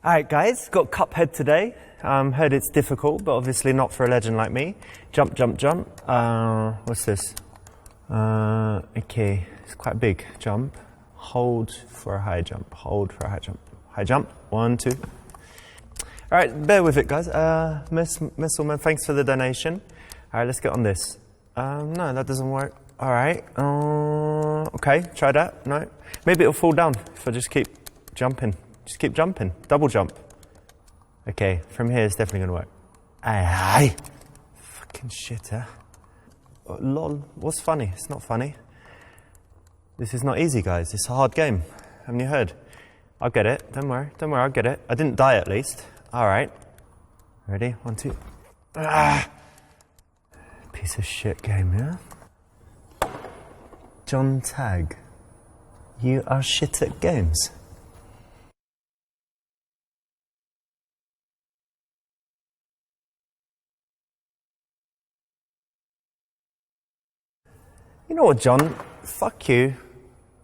Alright guys, got Cuphead today. Heard it's difficult, but obviously not for a legend like me. Jump, jump, jump. What's this? Okay, it's quite big. Jump. Hold for a high jump. Hold for a high jump. High jump. 1, 2. Alright, bear with it guys. Misselman, thanks for the donation. Alright, let's get on this. No, that doesn't work. Alright. Okay, try that. No. Maybe it'll fall down if I just keep jumping. Just keep jumping. Double jump. Okay, from here it's definitely going to work. Aye. Fucking shitter. Oh, lol. What's funny? It's not funny. This is not easy, guys. It's a hard game. Haven't you heard? I'll get it. Don't worry. Don't worry, I'll get it. I didn't die at least. Alright. Ready? 1, 2. Ah! Piece of shit game, yeah? John Tagg. You are shit at games. You know what, John? Fuck you.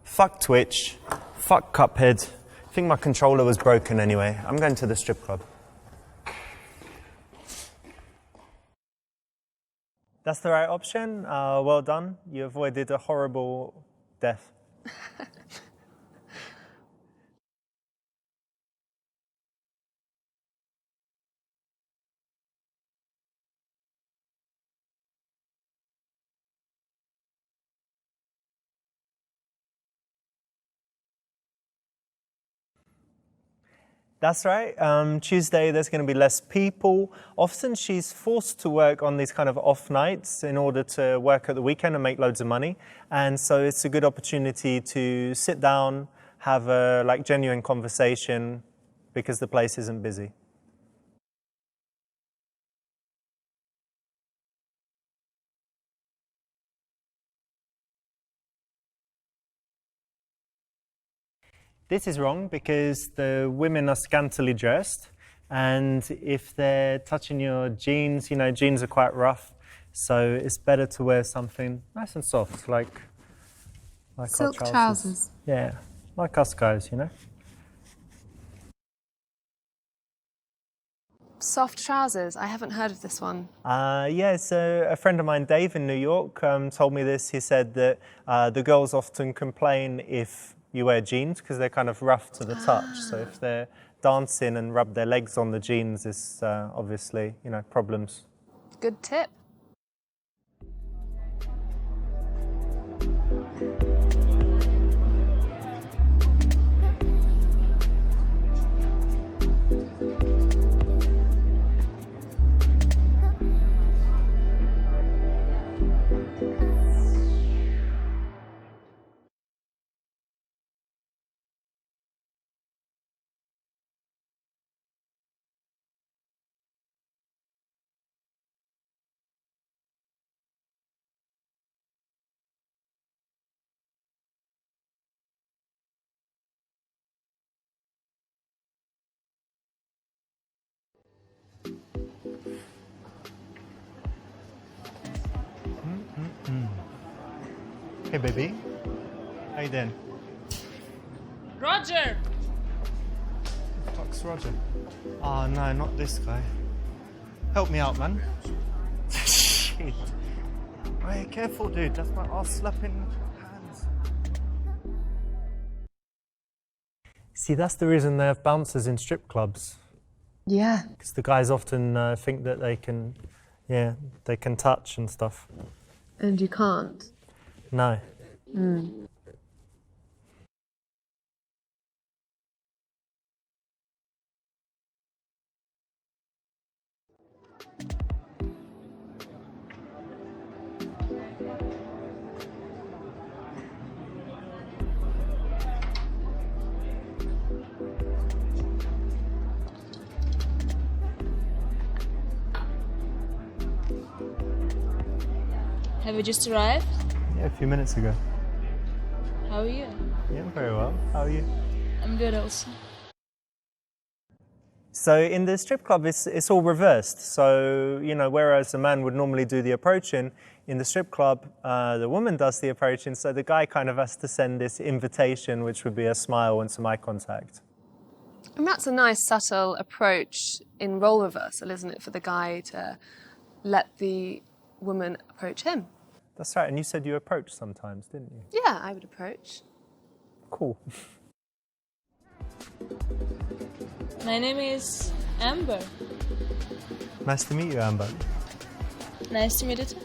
Fuck Twitch. Fuck Cuphead. I think my controller was broken anyway. I'm going to the strip club. That's the right option. Well done. You avoided a horrible death. That's right. Tuesday there's going to be less people. Often she's forced to work on these kind of off nights in order to work at the weekend and make loads of money. And so it's a good opportunity to sit down, have a genuine conversation because the place isn't busy. This is wrong because the women are scantily dressed, and if they're touching your jeans, you know, jeans are quite rough, so it's better to wear something nice and soft, like silk our trousers. Yeah, like us guys, you know. Soft trousers. I haven't heard of this one. Yeah, so a friend of mine, Dave, in New York, told me this. He said that the girls often complain if you wear jeans because they're kind of rough to the touch. So if they're dancing and rub their legs on the jeans, it's obviously, you know, problems. Good tip. Hey, baby. How you doing? Roger! Who the fuck's Roger? Oh, no, not this guy. Help me out, man. Shit. Hey, careful, dude. That's my ass-slapping hands. See, that's the reason they have bouncers in strip clubs. Yeah. Because the guys often think that they can, yeah, they can touch and stuff. And you can't. No. Have you just arrived? Yeah, a few minutes ago. How are you? Yeah, very well. How are you? I'm good also. So in the strip club, it's all reversed. So, you know, whereas a man would normally do the approaching, in the strip club, the woman does the approaching, so the guy kind of has to send this invitation, which would be a smile and some eye contact. And that's a nice subtle approach in role reversal, isn't it, for the guy to let the woman approach him? That's right, and you said you approach sometimes, didn't you? Yeah, I would approach. Cool. My name is Amber. Nice to meet you, Amber. Nice to meet you too.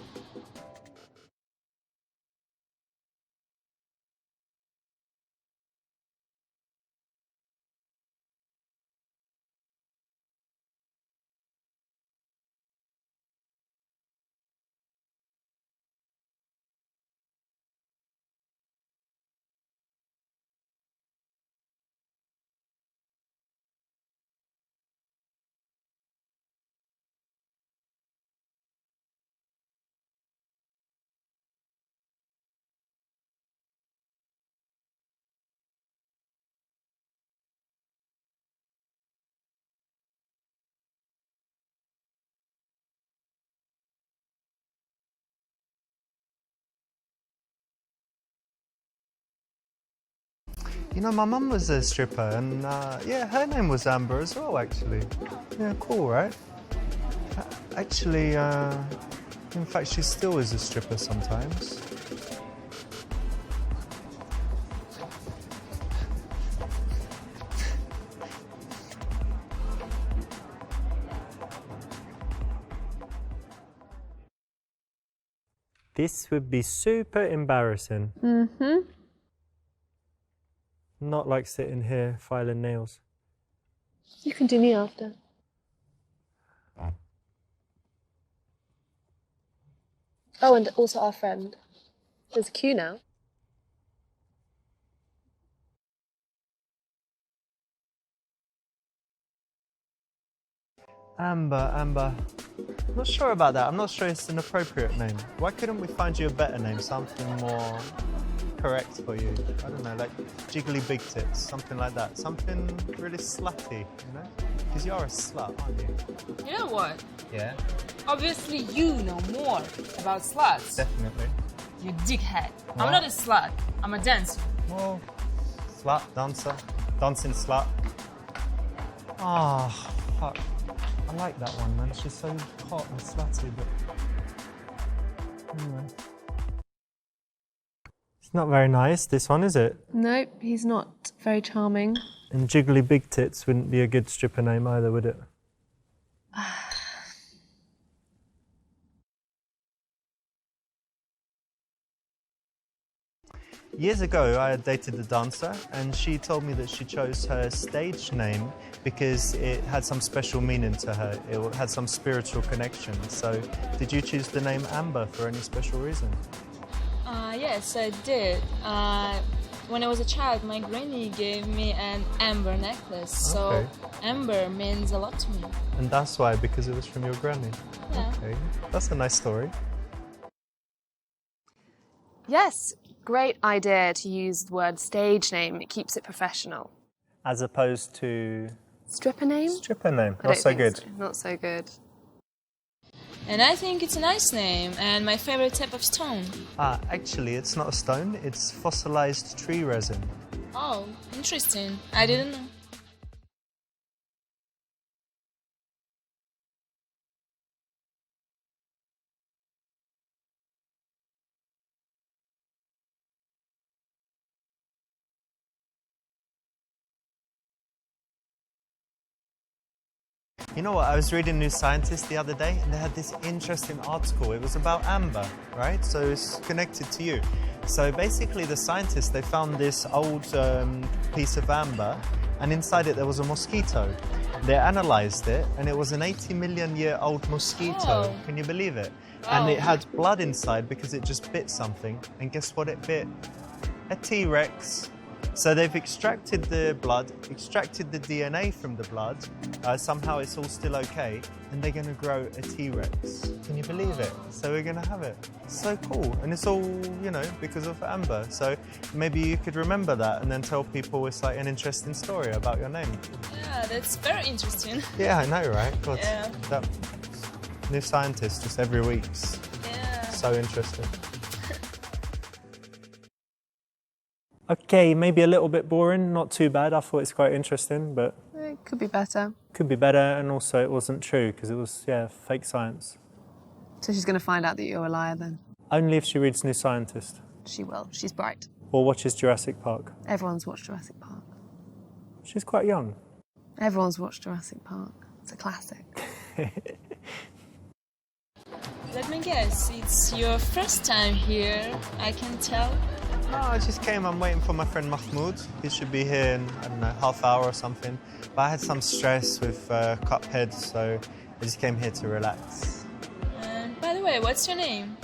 You know, my mum was a stripper, and yeah, her name was Amber as well, actually. Yeah, cool, right? Actually, in fact, she still is a stripper sometimes. This would be super embarrassing. Mm-hmm. Not like sitting here filing nails. You can do me after. Oh, and also our friend. There's a queue now. Amber. I'm not sure about that. I'm not sure it's an appropriate name. Why couldn't we find you a better name? Something more correct for you. I don't know, like Jiggly Big Tits, something like that. Something really slutty, you know? Because you're a slut, aren't you? You know what? Yeah, Obviously you know more about sluts. definitely. You dickhead. What? I'm not a slut. I'm a dancer. Well, slut, dancer, dancing slut. Ah, fuck. I like that one, man. She's so hot and slutty, but anyway. It's not very nice, this one, is it? Nope, he's not very charming. And Jiggly Big Tits wouldn't be a good stripper name either, would it? Years ago, I had dated a dancer, and she told me that she chose her stage name because it had some special meaning to her. It had some spiritual connection. So, did you choose the name Amber for any special reason? Yes, I did. When I was a child, my granny gave me an amber necklace. So Okay. amber means a lot to me. And that's why, because it was from your granny. Yeah. Okay, that's a nice story. Yes, great idea to use the word stage name. It keeps it professional. As opposed to Stripper name? stripper name. I Not don't so think good. so. Not so good. And I think it's a nice name and my favorite type of stone. Actually, it's not a stone. It's fossilized tree resin. Oh, interesting. I didn't know. You know what? I was reading New Scientist the other day, and they had this interesting article. It was about amber, right? So it's connected to you. So basically, the scientists, they found this old piece of amber, and inside it there was a mosquito. They analyzed it, and it was an 80 million year old mosquito. Oh. Can you believe it? Wow. And it had blood inside because it just bit something. And guess what it bit? A T-Rex. So they've extracted the blood, extracted the DNA from the blood. Somehow it's all still okay, and they're going to grow a T-Rex. Can you believe it? So we're going to have it. So cool. And it's all, you know, because of amber. So maybe you could remember that and then tell people it's like an interesting story about your name. Yeah, that's very interesting. Yeah, I know, right? God, Yeah. that New Scientist just every week's Yeah. so interesting. Okay, maybe a little bit boring, not too bad. I thought it's quite interesting, but It could be better. could be better, and also it wasn't true because it was, yeah, fake science. So she's going to find out that you're a liar then. Only if she reads New Scientist She will. She's bright. or watches Jurassic Park. Everyone's watched Jurassic Park. She's quite young. Everyone's watched Jurassic Park. It's a classic. Let me guess, it's your first time here, I can tell. No, I just came. I'm waiting for my friend Mahmoud. He should be here in, I don't know, half hour or something. But I had some stress with Cuphead, so I just came here to relax. And by the way, what's your name?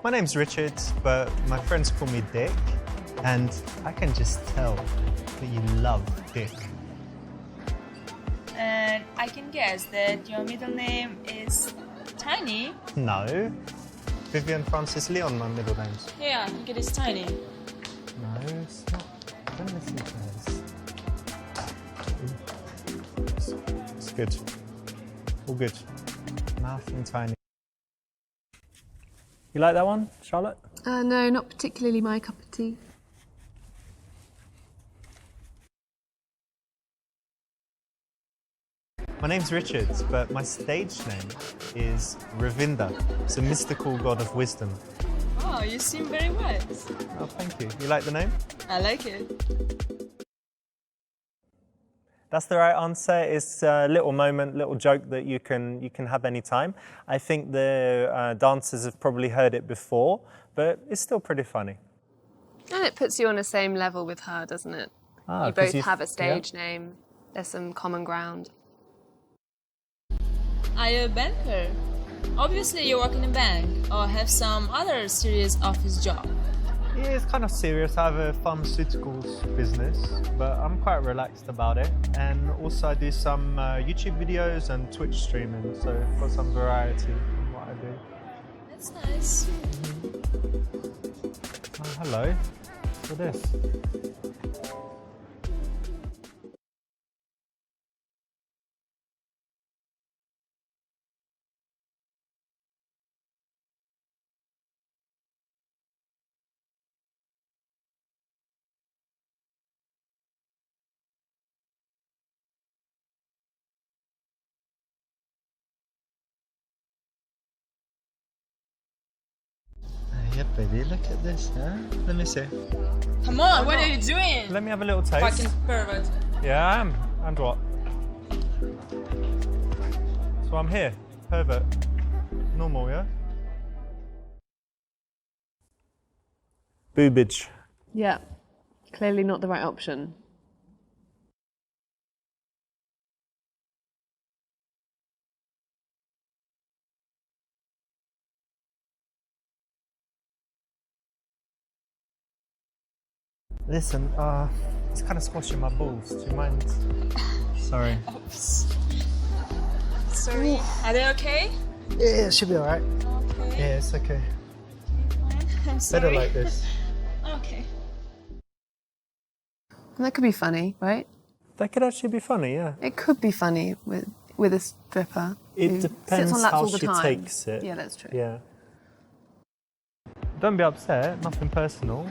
My name's Richard, but my friends call me Dick, and I can just tell that you love Dick. And I can guess that your middle name is Tiny. No. Vivian Francis Leon, my middle name's. Yeah, I think it is Tiny. No, it's not. Don't listen to this. It's good. All good. Mouth and tiny. You like that one, Charlotte? No, not particularly my cup of tea. My name's Richard, but my stage name is Ravinda. It's a mystical god of wisdom. Oh, you seem very wise. Oh, thank you. You like the name? I like it. That's the right answer. It's a little moment, little joke that you can have any time. I think the dancers have probably heard it before, but it's still pretty funny. And it puts you on the same level with her, doesn't it? Ah, You 'cause both have a stage name. There's some common ground. Are you a banker? Obviously you work in a bank or have some other serious office job. Yeah, it's kind of serious. I have a pharmaceuticals business, but I'm quite relaxed about it. And also I do some YouTube videos and Twitch streaming, so I've got some variety in what I do. That's nice. Oh, hello. What's this? Yeah, baby, look at this, huh? Let me see. Come on, what are you doing? Let me have a little taste. Fucking pervert. Yeah, I am. And what? So I'm here. Pervert. Normal, yeah? Boobage. Yeah, clearly not the right option. Listen, it's kind of squashing my balls. Do you mind? Sorry. Oops. Sorry. Are they okay? Yeah, it should be alright. Okay. Yeah, it's okay. Fine. I'm sorry. Better like this. Okay. And that could be funny, right? That could actually be funny, yeah. It could be funny with a stripper. It who depends sits on laps how all the she time. takes it. Yeah, that's true. Yeah. Don't be upset, nothing personal.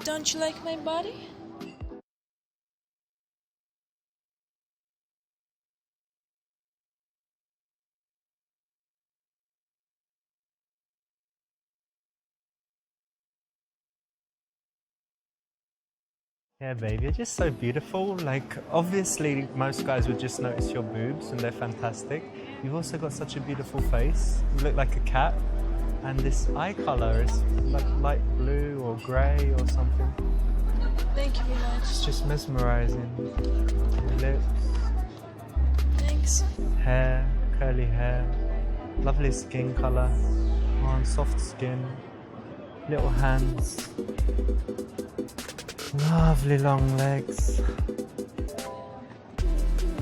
Don't you like my body? Yeah, baby, you're just so beautiful. Like, obviously, most guys would just notice your boobs and they're fantastic. You've also got such a beautiful face. You look like a cat. And this eye colour is like light blue or grey or something. Thank you very much. It's just mesmerising. Your lips, Thanks. hair, curly hair, lovely skin colour, soft skin, little hands, lovely long legs,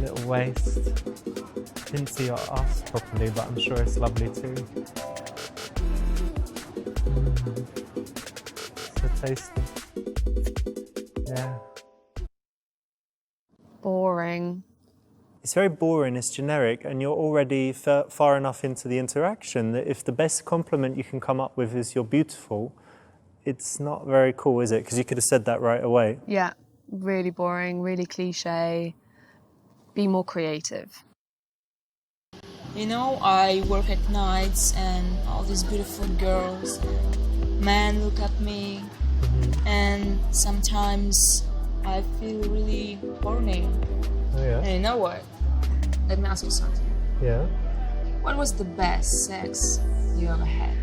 little waist, Didn't see your ass properly, but I'm sure it's lovely too. So tasty. Yeah. Boring. It's very boring, it's generic, and you're already far enough into the interaction that if the best compliment you can come up with is you're beautiful, it's not very cool, is it? Because you could have said that right away. Yeah, really boring, really cliche. Be more creative. You know, I work at nights and all these beautiful girls, men look at me, and sometimes I feel really horny. Oh yeah? And you know what? Let me ask you something. Yeah? What was the best sex you ever had?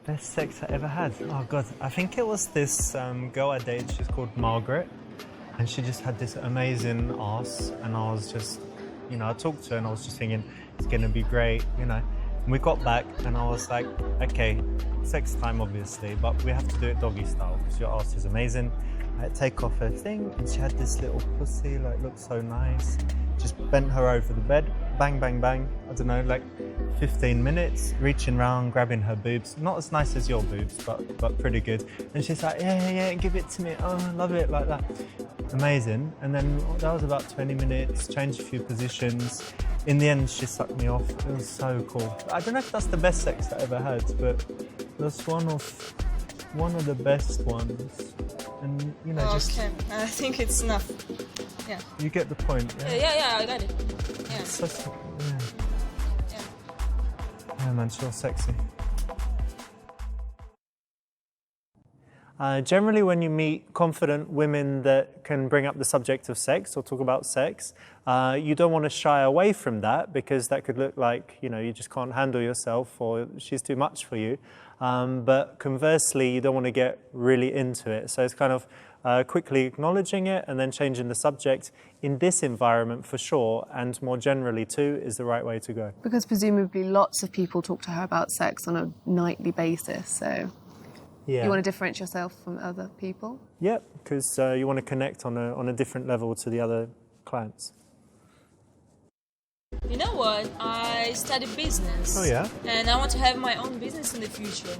Best sex I ever had? Oh God, I think it was this girl I dated, she's called Margaret, and she just had this amazing arse, and I was just, you know, I talked to her and I was just thinking, it's gonna be great, you know. And we got back and I was like, okay, sex time obviously, but we have to do it doggy style because your arse is amazing. I had to take off her thing and she had this little pussy, like looked so nice. Just bent her over the bed, bang, bang, bang. I don't know, like 15 minutes, reaching round, grabbing her boobs. Not as nice as your boobs, but pretty good. And she's like, yeah, give it to me. Oh, I love it, like that. Amazing. And then that was about 20 minutes, changed a few positions. In the end, she sucked me off. It was so cool. I don't know if that's the best sex I ever had, but that's one of the best ones. And, you know, just... Okay, I think it's enough. Yeah. You get the point, yeah? Yeah, I got it. Yeah. It's such, Yeah. Yeah, man, sure sexy. Generally, when you meet confident women that can bring up the subject of sex or talk about sex, you don't want to shy away from that because that could look like, you know, you just can't handle yourself or she's too much for you. But conversely, you don't want to get really into it. So it's kind of quickly acknowledging it and then changing the subject in this environment for sure, and more generally too, is the right way to go. Because presumably lots of people talk to her about sex on a nightly basis, so Yeah. you want to differentiate yourself from other people? Yeah, because you want to connect on a different level to the other clients. You know what? I studied business. Oh yeah? And I want to have my own business in the future.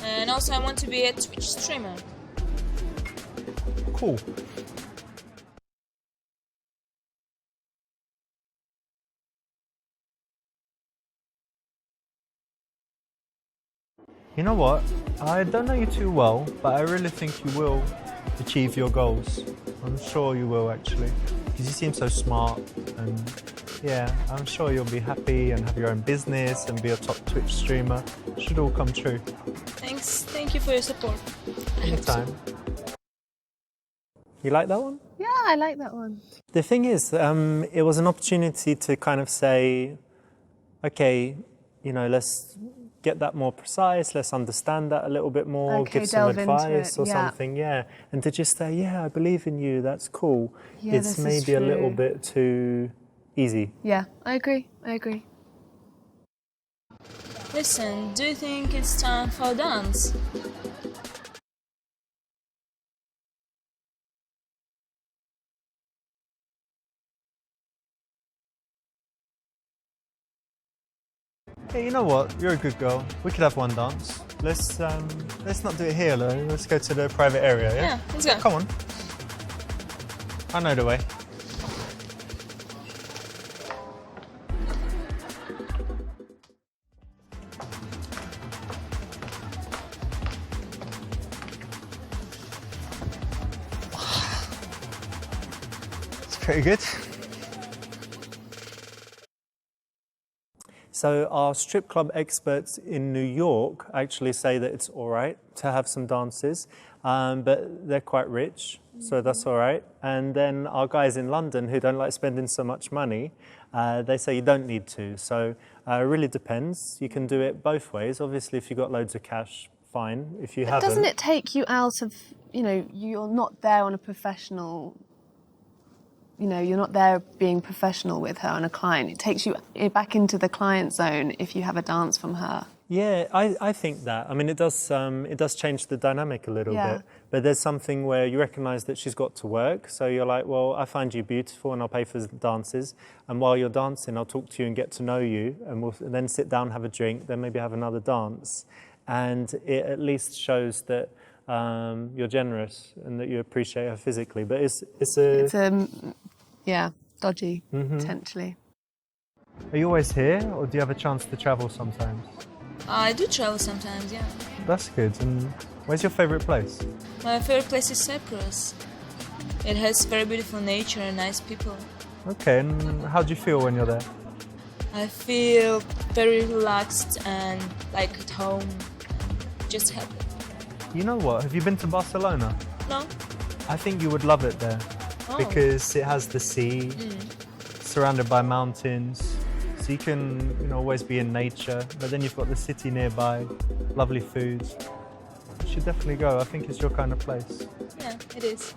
And also I want to be a Twitch streamer. Cool. You know what? I don't know you too well, but I really think you will achieve your goals. I'm sure you will, actually. Because you seem so smart, and yeah, I'm sure you'll be happy and have your own business and be a top Twitch streamer. It should all come true. Thanks. Thank you for your support. Anytime. You like that one? Yeah, I like that one. The thing is, it was an opportunity to kind of say, okay, you know, let's get that more precise, let's understand that a little bit more, Okay, give some delve into advice it, or yeah. something, yeah. And to just say, yeah, I believe in you, that's cool. Yeah, It's this is maybe a little true. bit too easy. Yeah, I agree. Listen, do you think it's time for a dance? Hey, you know what? You're a good girl. We could have one dance. Let's not do it here, though. Let's go to the private area, yeah? Yeah, let's go. Come on. I know the way. It's pretty good. So our strip club experts in New York actually say that it's all right to have some dances, but they're quite rich, so that's all right. And then our guys in London who don't like spending so much money, they say you don't need to. So it really depends. You can do it both ways. Obviously, if you've got loads of cash, fine. If you haven't... Doesn't it take you out of, you know, you're not there on a professional, you know, you're not there being professional with her and a client. It takes you back into the client zone if you have a dance from her. Yeah, I think that. I mean, it does change the dynamic a little Yeah. bit. But there's something where you recognise that she's got to work. So you're like, well, I find you beautiful and I'll pay for the dances. And while you're dancing, I'll talk to you and get to know you. And we'll then sit down, have a drink, then maybe have another dance. And it at least shows that you're generous and that you appreciate her physically. But it's dodgy, potentially. Are you always here, or do you have a chance to travel sometimes? I do travel sometimes, yeah. That's good. And where's your favourite place? My favorite place is Cyprus. It has very beautiful nature and nice people. Okay, and how do you feel when you're there? I feel very relaxed and like at home. Just happy. You know what? Have you been to Barcelona? No? I think you would love it there because it has the sea, surrounded by mountains. So you can, you know, always be in nature, but then you've got the city nearby, lovely food. You should definitely go. I think it's your kind of place. Yeah, it is.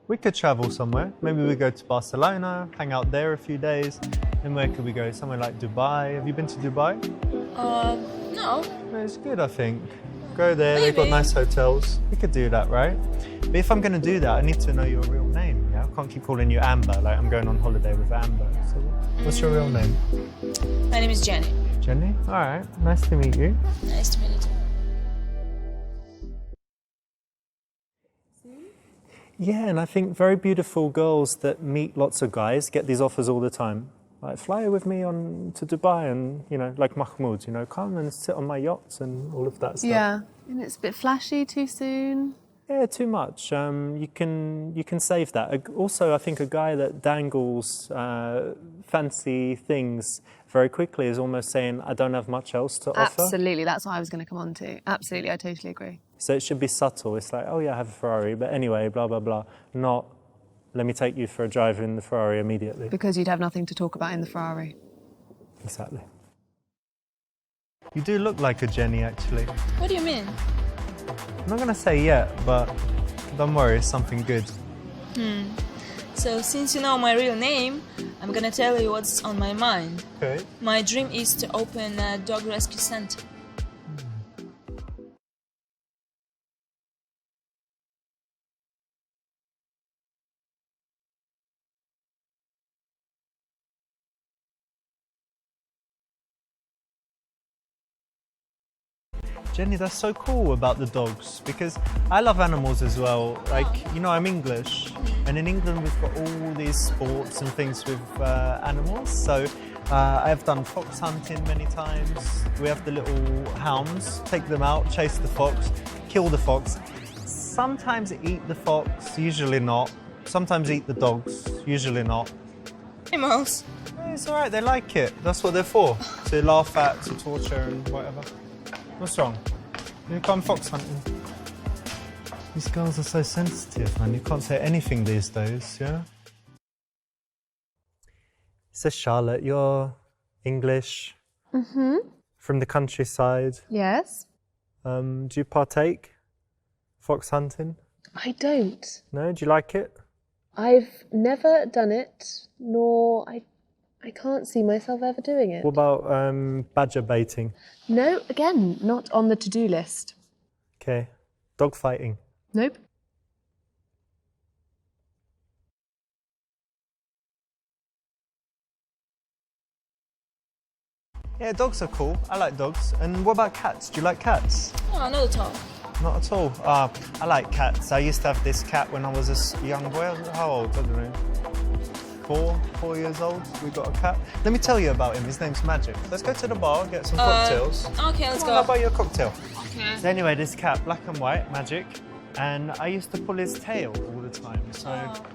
We could travel somewhere. Maybe we go to Barcelona, hang out there a few days. Then where could we go? Somewhere like Dubai. Have you been to Dubai? No. It's good, I think. Go there, they've got Maybe. nice hotels. We could do that, right? But if I'm going to do that, I need to know your real name. Yeah, I can't keep calling you Amber. Like I'm going on holiday with Amber. So, what's your real name? My name is Jenny. Jenny. All right. Nice to meet you. Nice to meet you too. Yeah, and I think very beautiful girls that meet lots of guys get these offers all the time. Like, fly with me on to Dubai, and you know, like Mahmoud, you know, come and sit on my yachts and all of that stuff. Yeah, and it's a bit flashy too soon. Yeah, too much. You can save that. Also, I think a guy that dangles fancy things very quickly is almost saying, I don't have much else to offer. Absolutely, that's what I was going to come on to. Absolutely, I totally agree. So it should be subtle. It's like, oh yeah, I have a Ferrari, but anyway, blah, blah, blah. Not, let me take you for a drive in the Ferrari immediately. Because you'd have nothing to talk about in the Ferrari. Exactly. You do look like a Jenny, actually. What do you mean? I'm not going to say yet, but don't worry, it's something good. So since you know my real name, I'm gonna tell you what's on my mind. Okay. My dream is to open a dog rescue center. Jenny, that's so cool about the dogs, because I love animals as well. Like, you know, I'm English, and in England we've got all these sports and things with animals. So I've done fox hunting many times. We have the little hounds, take them out, chase the fox, kill the fox. Sometimes eat the fox, usually not. Sometimes eat the dogs, usually not. Animals. It's all right, they like it. That's what they're for, to laugh at, to torture and whatever. What's wrong? You come fox hunting. These girls are so sensitive, man. You can't say anything these days, yeah? So Charlotte, you're English. From the countryside. Yes? Do you partake? Fox hunting? I don't. No? Do you like it? I've never done it, nor I can't see myself ever doing it. What about badger baiting? No, again, not on the to-do list. Okay. Dog fighting? Nope. Yeah, dogs are cool. I like dogs. And what about cats? Do you like cats? Oh, not at all. Not at all. I like cats. I used to have this cat when I was a young boy. How old? I don't know. 4 years old. We got a cat. Let me tell you about him. His name's Magic. Let's go to the bar, get some cocktails. Okay, let's Come on, I'll go. buy you a cocktail. Okay. So anyway, this cat, black and white, Magic, and I used to pull his tail all the time. So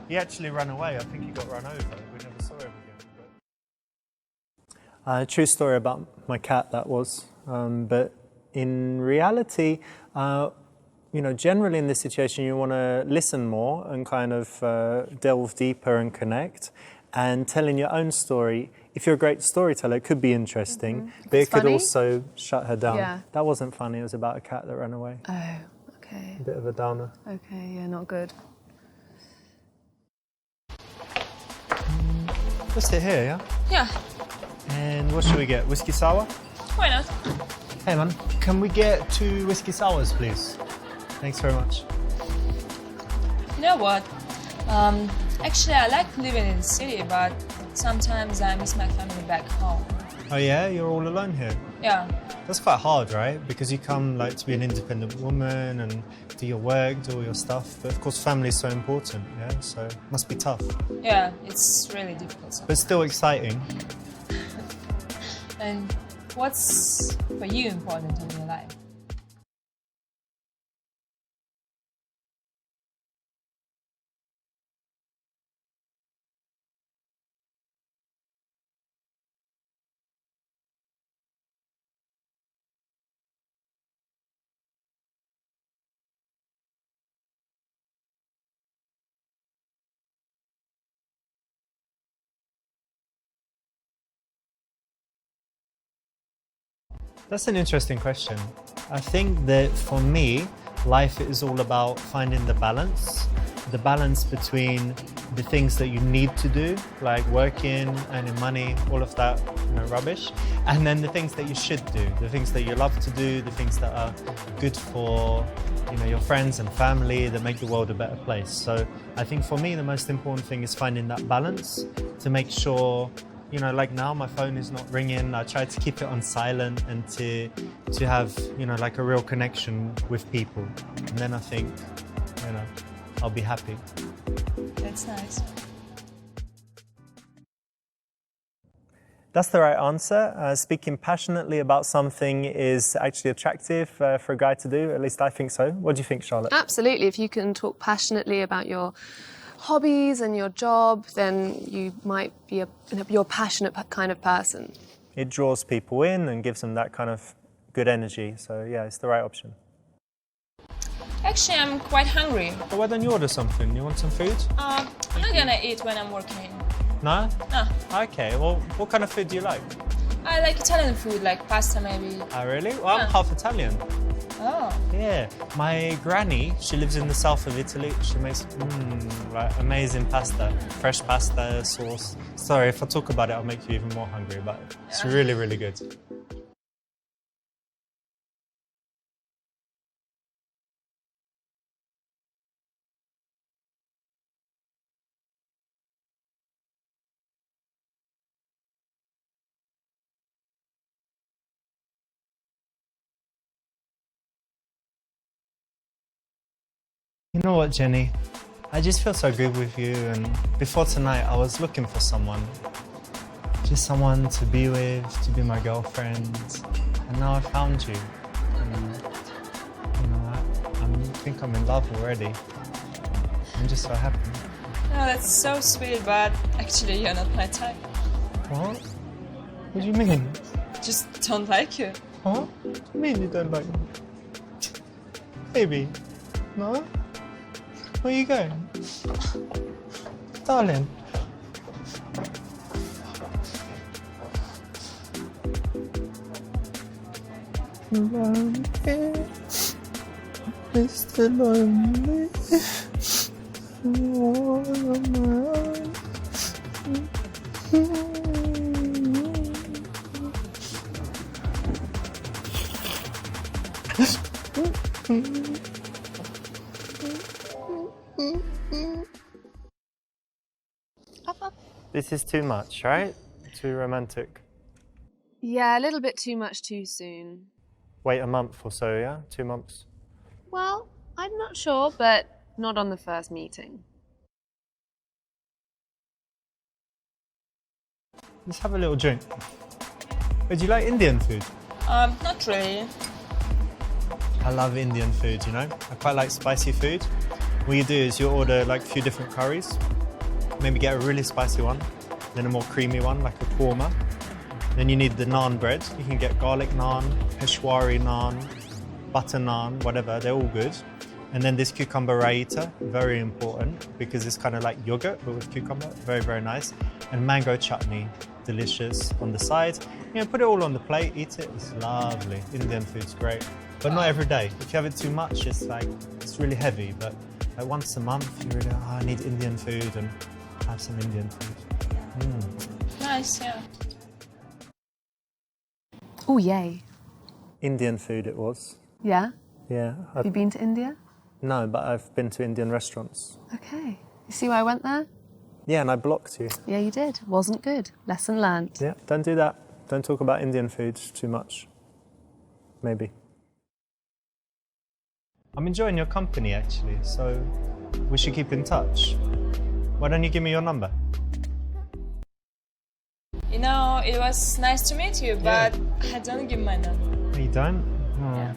he actually ran away. I think he got run over. We never saw him again. True story about my cat, that was. But in reality, you know, generally in this situation, you want to listen more and kind of delve deeper and connect. and telling your own story. If you're a great storyteller, it could be interesting, but it It's could funny? also shut her down. Yeah. That wasn't funny. It was about a cat that ran away. Oh, okay. A bit of a downer. Okay, yeah, not good. Let's sit here, yeah? Yeah, And what should we get? Whiskey sour? why not? Hey man, can we get 2 whiskey sours, please? Thanks very much. You know what? Actually, I like living in the city, but sometimes I miss my family back home. Oh yeah, you're all alone here? Yeah, That's quite hard, right? Because you come like to be an independent woman and do your work, do all your stuff. But of course, family is so important, yeah? So it must be tough. yeah, it's really difficult. But still exciting. And what's for you important in your life? That's an interesting question. I think that for me, life is all about finding the balance between the things that you need to do, like working, earning money, all of that, rubbish, and then the things that you should do, the things that you love to do, the things that are good for, your friends and family, that make the world a better place. So I think for me, the most important thing is finding that balance to make sure, like now my phone is not ringing. I try to keep it on silent and to have, like a real connection with people. And then I think, I'll be happy. That's nice. That's the right answer. Speaking passionately about something is actually attractive for a guy to do. At least I think so. What do you think, Charlotte? Absolutely. If you can talk passionately about your hobbies and your job, then you might be you're a passionate kind of person. It draws people in and gives them that kind of good energy. So yeah, it's the right option. Actually, I'm quite hungry. But why don't you order something? You want some food? I'm not gonna eat when I'm working. No? No, Okay, well, what kind of food do you like? I like Italian food, like pasta maybe. Oh, really? Well, I'm Yeah. half Italian. Oh, Yeah, my granny, she lives in the south of Italy. She makes like amazing pasta, fresh pasta sauce. Sorry, if I talk about it, I'll make you even more hungry, but it's really, really good. You know what, Jenny? I just feel so good with you, and before tonight I was looking for someone. Just someone to be with, to be my girlfriend, and now I found you. And, I think I'm in love already. I'm just so happy. no, that's so sweet, but actually you're not my type. What? What do you mean? Just don't like you. Huh? What do you mean you don't like me? Baby, no? Where are you going? Darling. Lonely, Mr. Lonely, all of my This is too much, right? Too romantic. Yeah, a little bit too much too soon. Wait a month or so, yeah? 2 months? Well, I'm not sure, but not on the first meeting. Let's have a little drink. Hey, do you like Indian food? Not really. I love Indian food, I quite like spicy food. What you do is you order like a few different curries. Maybe get a really spicy one, then a more creamy one, like a korma. Then you need the naan bread. You can get garlic naan, Peshwari naan, butter naan, whatever, they're all good. And then this cucumber raita, very important because it's kind of like yogurt but with cucumber, very, very nice. And mango chutney, delicious on the side. You know, put it all on the plate, eat it, it's lovely. Indian food's great, but not every day. If you have it too much, it's like, it's really heavy, but like once a month, you really, oh, I need Indian food and have some Indian food. Nice, yeah. Oh, yay. Indian food it was. Yeah? Yeah. Have you been to India? No, but I've been to Indian restaurants. Okay. You see why I went there? Yeah, and I blocked you. Yeah, you did. Wasn't good. Lesson learned. Yeah, don't do that. Don't talk about Indian food too much. Maybe. I'm enjoying your company, actually, so we should keep in touch. Why don't you give me your number? You know, it was nice to meet you, but I don't give my number. You don't? Oh. Yeah.